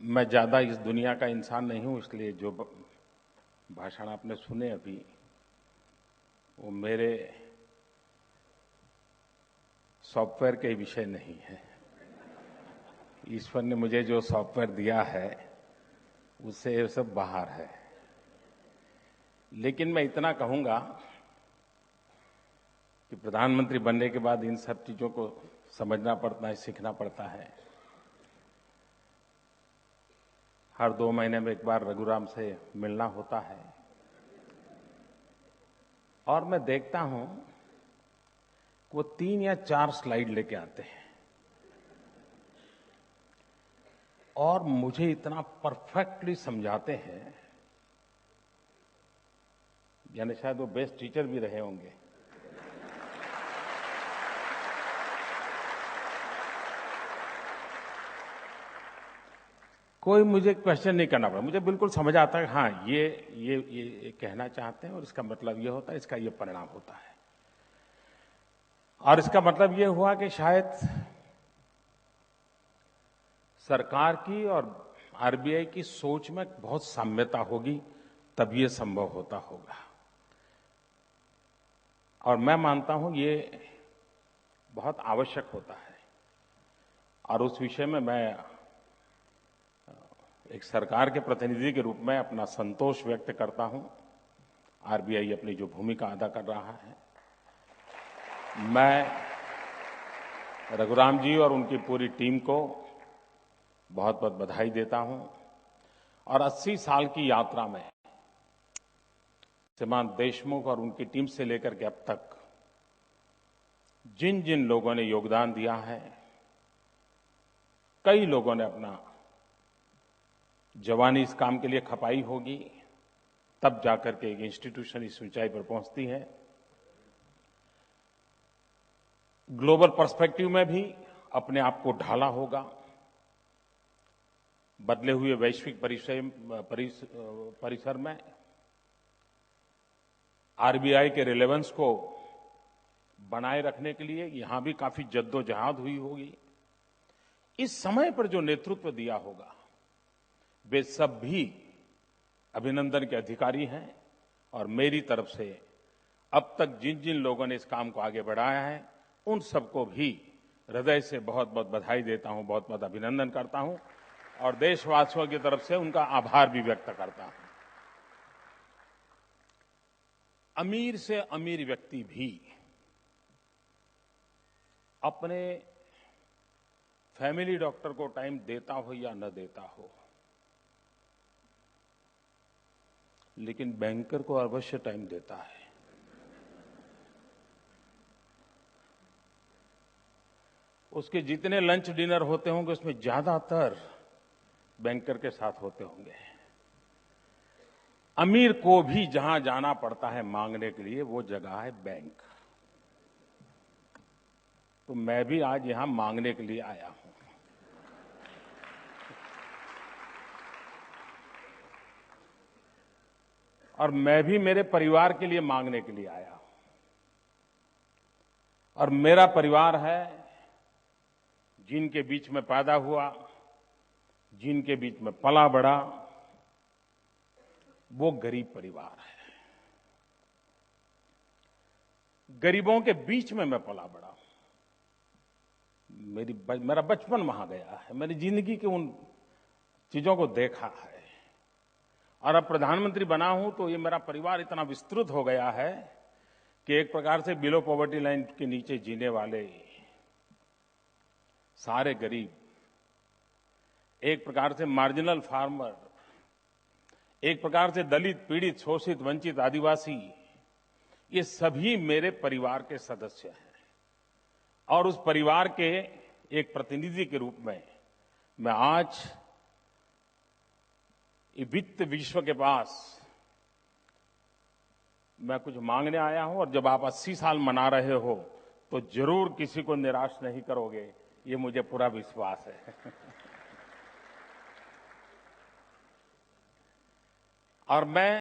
मैं ज़्यादा इस दुनिया का इंसान नहीं हूं, इसलिए जो भाषण आपने सुने अभी वो मेरे सॉफ्टवेयर के विषय नहीं है। ईश्वर ने मुझे जो सॉफ्टवेयर दिया है उससे ये सब बाहर है। लेकिन मैं इतना कहूंगा कि प्रधानमंत्री बनने के बाद इन सब चीजों को समझना पड़ता है, सीखना पड़ता है। हर 2 महीने में एक बार रघुराम से मिलना होता है और मैं देखता हूं कि वो 3 या 4 स्लाइड लेके आते हैं और मुझे इतना परफेक्टली समझाते हैं, यानी शायद वो बेस्ट टीचर भी रहे होंगे। कोई मुझे क्वेश्चन नहीं करना पड़ा, मुझे बिल्कुल समझ आता है हाँ ये कहना चाहते हैं और इसका मतलब ये होता है, इसका ये परिणाम होता है। और इसका मतलब ये हुआ कि शायद सरकार की और आरबीआई की सोच में बहुत साम्यता होगी, तब ये संभव होता होगा। और मैं मानता हूं ये बहुत आवश्यक होता है। और उस विषय में मैं एक सरकार के प्रतिनिधि के रूप में अपना संतोष व्यक्त करता हूं। आरबीआई अपनी जो भूमिका अदा कर रहा है, मैं रघुराम जी और उनकी पूरी टीम को बहुत बहुत बधाई देता हूं। और 80 साल की यात्रा में श्रीमान देशमुख और उनकी टीम से लेकर के अब तक जिन जिन लोगों ने योगदान दिया है, कई लोगों ने अपना जवानी इस काम के लिए खपाई होगी, तब जाकर के एक इंस्टीट्यूशन इस ऊंचाई पर पहुंचती है। ग्लोबल पर्सपेक्टिव में भी अपने आप को ढाला होगा। बदले हुए वैश्विक परिसर में आरबीआई के रिलेवेंस को बनाए रखने के लिए यहां भी काफी जद्दोजहद हुई होगी। इस समय पर जो नेतृत्व दिया होगा, वे सब भी अभिनंदन के अधिकारी हैं। और मेरी तरफ से अब तक जिन जिन लोगों ने इस काम को आगे बढ़ाया है, उन सबको भी हृदय से बहुत बहुत बधाई देता हूं, बहुत बहुत अभिनंदन करता हूं और देशवासियों की तरफ से उनका आभार भी व्यक्त करता हूं। अमीर से अमीर व्यक्ति भी अपने फैमिली डॉक्टर को टाइम देता हो या न देता हो, लेकिन बैंकर को अवश्य टाइम देता है। उसके जितने लंच डिनर होते होंगे उसमें ज्यादातर बैंकर के साथ होते होंगे। अमीर को भी जहां जाना पड़ता है मांगने के लिए, वो जगह है बैंक। तो मैं भी आज यहां मांगने के लिए आया हूं। और मैं भी मेरे परिवार के लिए मांगने के लिए आया हूं। और मेरा परिवार है जिनके बीच में पैदा हुआ, जिनके बीच में पला बढ़ा, वो गरीब परिवार है। गरीबों के बीच में मैं पला बढ़ा हूं। मेरा बचपन वहां गया है, मैंने जिंदगी की उन चीजों को देखा है। और अब प्रधानमंत्री बना हूं तो ये मेरा परिवार इतना विस्तृत हो गया है कि एक प्रकार से बिलो पॉवर्टी लाइन के नीचे जीने वाले सारे गरीब, एक प्रकार से मार्जिनल फार्मर, एक प्रकार से दलित, पीड़ित, शोषित, वंचित, आदिवासी, ये सभी मेरे परिवार के सदस्य हैं। और उस परिवार के एक प्रतिनिधि के रूप में मैं आज वित्त विश्व के पास मैं कुछ मांगने आया हूं। और जब आप 80 साल मना रहे हो तो जरूर किसी को निराश नहीं करोगे, ये मुझे पूरा विश्वास है। और मैं